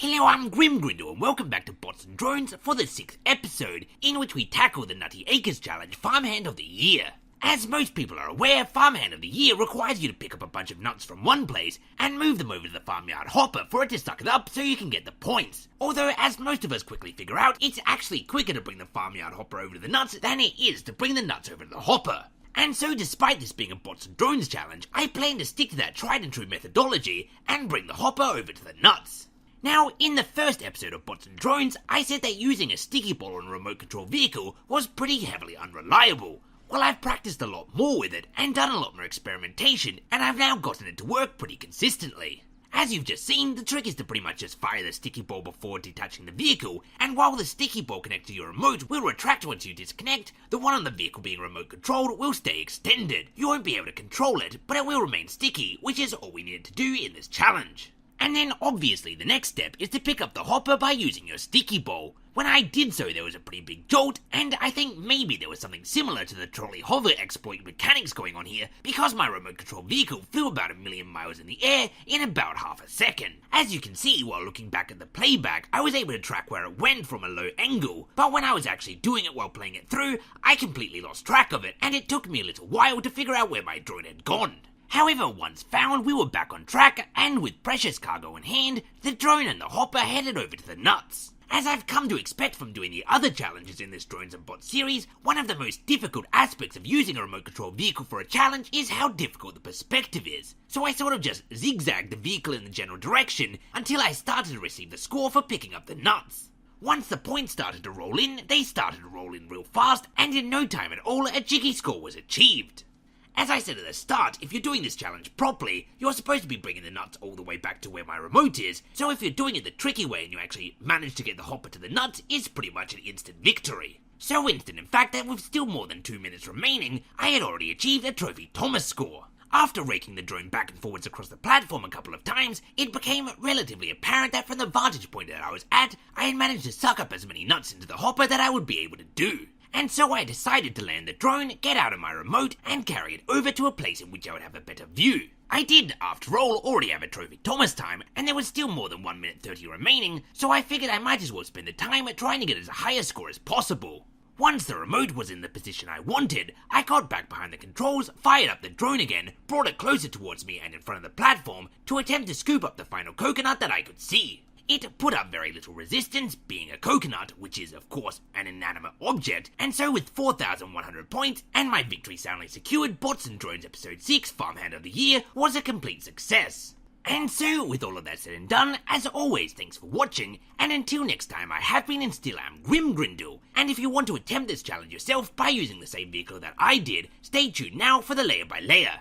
Hello, I'm Grimgrindle and welcome back to Bots and Drones for the 6th episode, in which we tackle the Nutty Acres Challenge Farmhand of the Year. As most people are aware, Farmhand of the Year requires you to pick up a bunch of nuts from one place and move them over to the farmyard hopper for it to suck it up so you can get the points. Although, as most of us quickly figure out, it's actually quicker to bring the farmyard hopper over to the nuts than it is to bring the nuts over to the hopper. And so despite this being a Bots and Drones challenge, I plan to stick to that tried and true methodology and bring the hopper over to the nuts. Now, in the first episode of Bots and Drones, I said that using a sticky ball on a remote control vehicle was pretty heavily unreliable. Well, I've practiced a lot more with it and done a lot more experimentation, and I've now gotten it to work pretty consistently. As you've just seen, the trick is to pretty much just fire the sticky ball before detaching the vehicle, and while the sticky ball connected to your remote will retract once you disconnect, the one on the vehicle being remote controlled will stay extended. You won't be able to control it, but it will remain sticky, which is all we needed to do in this challenge. And then obviously the next step is to pick up the hopper by using your sticky ball. When I did so, there was a pretty big jolt, and I think maybe there was something similar to the trolley hover exploit mechanics going on here, because my remote control vehicle flew about 1,000,000 miles in the air in about half a second. As you can see, while looking back at the playback, I was able to track where it went from a low angle, but when I was actually doing it while playing it through, I completely lost track of it, and it took me a little while to figure out where my drone had gone. However, once found, we were back on track, and with precious cargo in hand, the drone and the hopper headed over to the nuts. As I've come to expect from doing the other challenges in this Drones and Bots series, one of the most difficult aspects of using a remote control vehicle for a challenge is how difficult the perspective is. So I sort of just zigzagged the vehicle in the general direction until I started to receive the score for picking up the nuts. Once the points started to roll in, they started to roll in real fast, and in no time at all, a jiggy score was achieved. As I said at the start, if you're doing this challenge properly, you're supposed to be bringing the nuts all the way back to where my remote is, so if you're doing it the tricky way and you actually manage to get the hopper to the nuts, it's pretty much an instant victory. So instant in fact that with still more than 2 minutes remaining, I had already achieved a Trophy Thomas score. After raking the drone back and forwards across the platform a couple of times, it became relatively apparent that from the vantage point that I was at, I had managed to suck up as many nuts into the hopper that I would be able to do. And so I decided to land the drone, get out of my remote, and carry it over to a place in which I would have a better view. I did, after all, already have a Trophy Thomas time, and there was still more than 1 minute 30 remaining, so I figured I might as well spend the time trying to get as high a score as possible. Once the remote was in the position I wanted, I got back behind the controls, fired up the drone again, brought it closer towards me and in front of the platform to attempt to scoop up the final coconut that I could see. It put up very little resistance, being a coconut, which is, of course, an inanimate object, and so with 4,100 points and my victory soundly secured, Bots and Drones Episode 6 Farmhand of the Year was a complete success. And so, with all of that said and done, as always, thanks for watching, and until next time, I have been and still am Grimgrindle, and if you want to attempt this challenge yourself by using the same vehicle that I did, stay tuned now for the layer by layer.